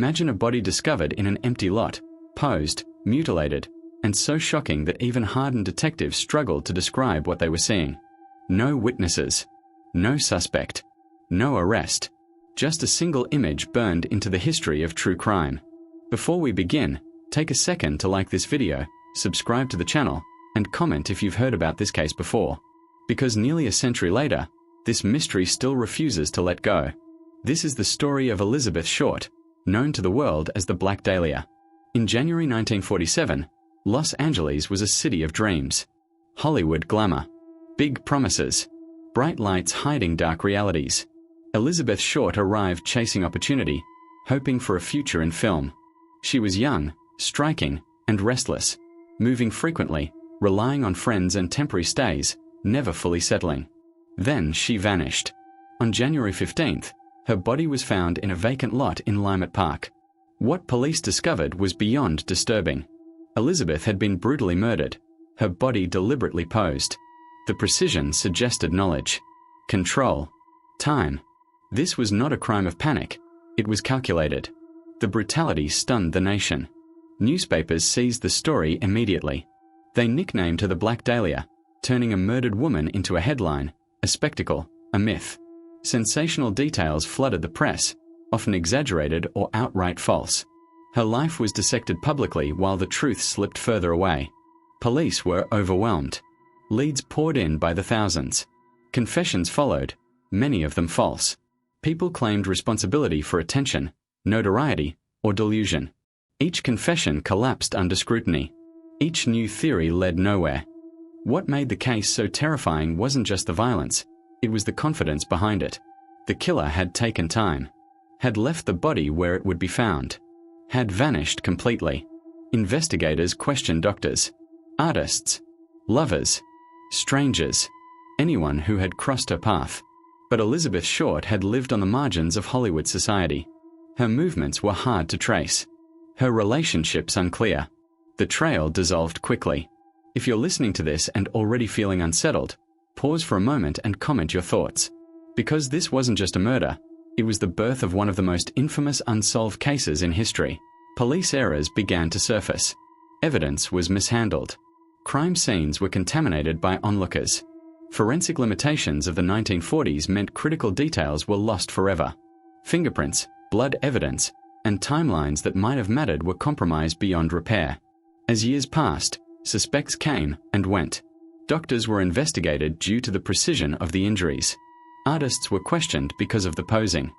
Imagine a body discovered in an empty lot, posed, mutilated, and so shocking that even hardened detectives struggled to describe what they were seeing. No witnesses. No suspect. No arrest. Just a single image burned into the history of true crime. Before we begin, take a second to like this video, subscribe to the channel, and comment if you've heard about this case before. Because nearly a century later, this mystery still refuses to let go. This is the story of Elizabeth Short, known to the world as the Black Dahlia. In January 1947, Los Angeles was a city of dreams. Hollywood glamour. Big promises. Bright lights hiding dark realities. Elizabeth Short arrived chasing opportunity, hoping for a future in film. She was young, striking, and restless, moving frequently, relying on friends and temporary stays, never fully settling. Then she vanished. On January 15th, her body was found in a vacant lot in Leimert Park. What police discovered was beyond disturbing. Elizabeth had been brutally murdered, her body deliberately posed. The precision suggested knowledge, control, time. This was not a crime of panic, it was calculated. The brutality stunned the nation. Newspapers seized the story immediately. They nicknamed her the Black Dahlia, turning a murdered woman into a headline, a spectacle, a myth. Sensational details flooded the press, often exaggerated or outright false. Her life was dissected publicly while the truth slipped further away. Police were overwhelmed. Leads poured in by the thousands. Confessions followed, many of them false. People claimed responsibility for attention, notoriety, or delusion. Each confession collapsed under scrutiny. Each new theory led nowhere. What made the case so terrifying wasn't just the violence, it was the confidence behind it. The killer had taken time, had left the body where it would be found, had vanished completely. Investigators questioned doctors, artists, lovers, strangers, anyone who had crossed her path. But Elizabeth Short had lived on the margins of Hollywood society. Her movements were hard to trace. Her relationships unclear. The trail dissolved quickly. If you're listening to this and already feeling unsettled, pause for a moment and comment your thoughts. Because this wasn't just a murder, it was the birth of one of the most infamous unsolved cases in history. Police errors began to surface. Evidence was mishandled. Crime scenes were contaminated by onlookers. Forensic limitations of the 1940s meant critical details were lost forever. Fingerprints, blood evidence, and timelines that might have mattered were compromised beyond repair. As years passed, suspects came and went. Doctors were investigated due to the precision of the injuries. Artists were questioned because of the posing.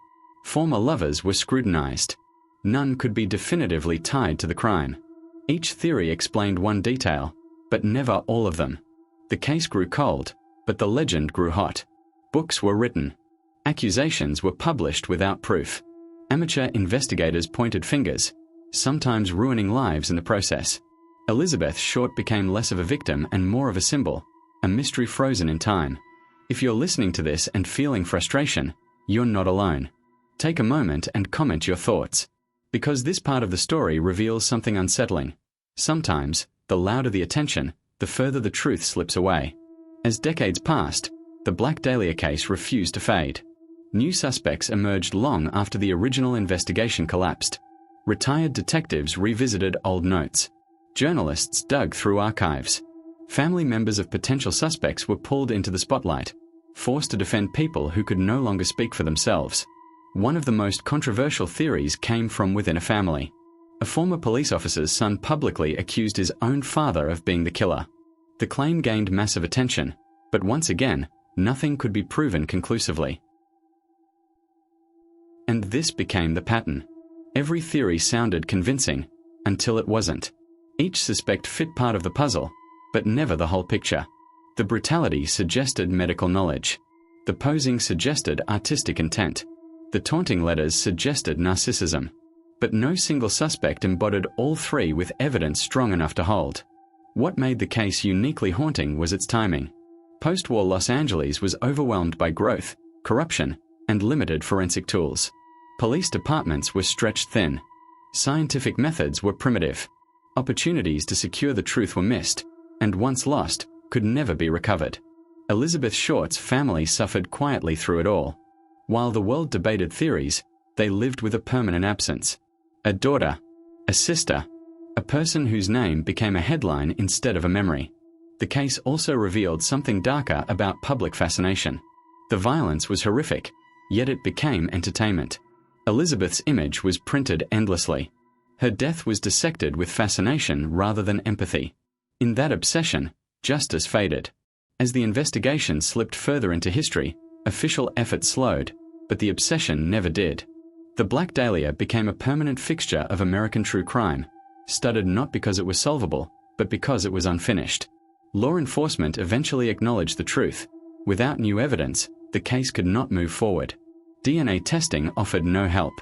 Former lovers were scrutinized. None could be definitively tied to the crime. Each theory explained one detail, but never all of them. The case grew cold, but the legend grew hot. Books were written. Accusations were published without proof. Amateur investigators pointed fingers, sometimes ruining lives in the process. Elizabeth Short became less of a victim and more of a symbol, a mystery frozen in time. If you're listening to this and feeling frustration, you're not alone. Take a moment and comment your thoughts. Because this part of the story reveals something unsettling. Sometimes, the louder the attention, the further the truth slips away. As decades passed, the Black Dahlia case refused to fade. New suspects emerged long after the original investigation collapsed. Retired detectives revisited old notes. Journalists dug through archives. Family members of potential suspects were pulled into the spotlight, forced to defend people who could no longer speak for themselves. One of the most controversial theories came from within a family. A former police officer's son publicly accused his own father of being the killer. The claim gained massive attention, but once again, nothing could be proven conclusively. And this became the pattern. Every theory sounded convincing, until it wasn't. Each suspect fit part of the puzzle, but never the whole picture. The brutality suggested medical knowledge. The posing suggested artistic intent. The taunting letters suggested narcissism. But no single suspect embodied all three with evidence strong enough to hold. What made the case uniquely haunting was its timing. Post-war Los Angeles was overwhelmed by growth, corruption, and limited forensic tools. Police departments were stretched thin. Scientific methods were primitive. Opportunities to secure the truth were missed, and once lost, could never be recovered. Elizabeth Short's family suffered quietly through it all. While the world debated theories, they lived with a permanent absence. a daughter, a sister, a person whose name became a headline instead of a memory. The case also revealed something darker about public fascination. The violence was horrific, yet it became entertainment. Elizabeth's image was printed endlessly. Her death was dissected with fascination rather than empathy. In that obsession, justice faded. As the investigation slipped further into history, official effort slowed, but the obsession never did. The Black Dahlia became a permanent fixture of American true crime, studied not because it was solvable, but because it was unfinished. Law enforcement eventually acknowledged the truth. Without new evidence, the case could not move forward. DNA testing offered no help.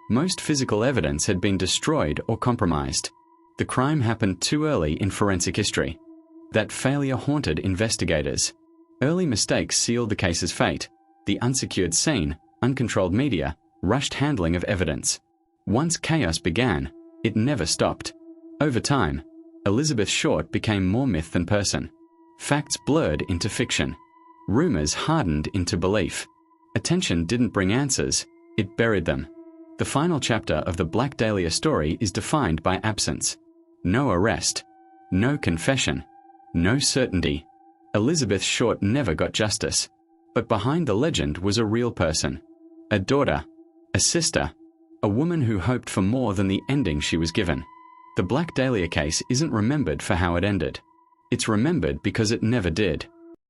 Most physical evidence had been destroyed or compromised. The crime happened too early in forensic history. That failure haunted investigators. Early mistakes sealed the case's fate. The unsecured scene, uncontrolled media, rushed handling of evidence. Once chaos began, it never stopped. Over time, Elizabeth Short became more myth than person. Facts blurred into fiction. Rumors hardened into belief. Attention didn't bring answers, it buried them. The final chapter of the Black Dahlia story is defined by absence. No arrest. No confession. No certainty. Elizabeth Short never got justice. But behind the legend was a real person. A daughter. A sister. A woman who hoped for more than the ending she was given. The Black Dahlia case isn't remembered for how it ended. It's remembered because it never did.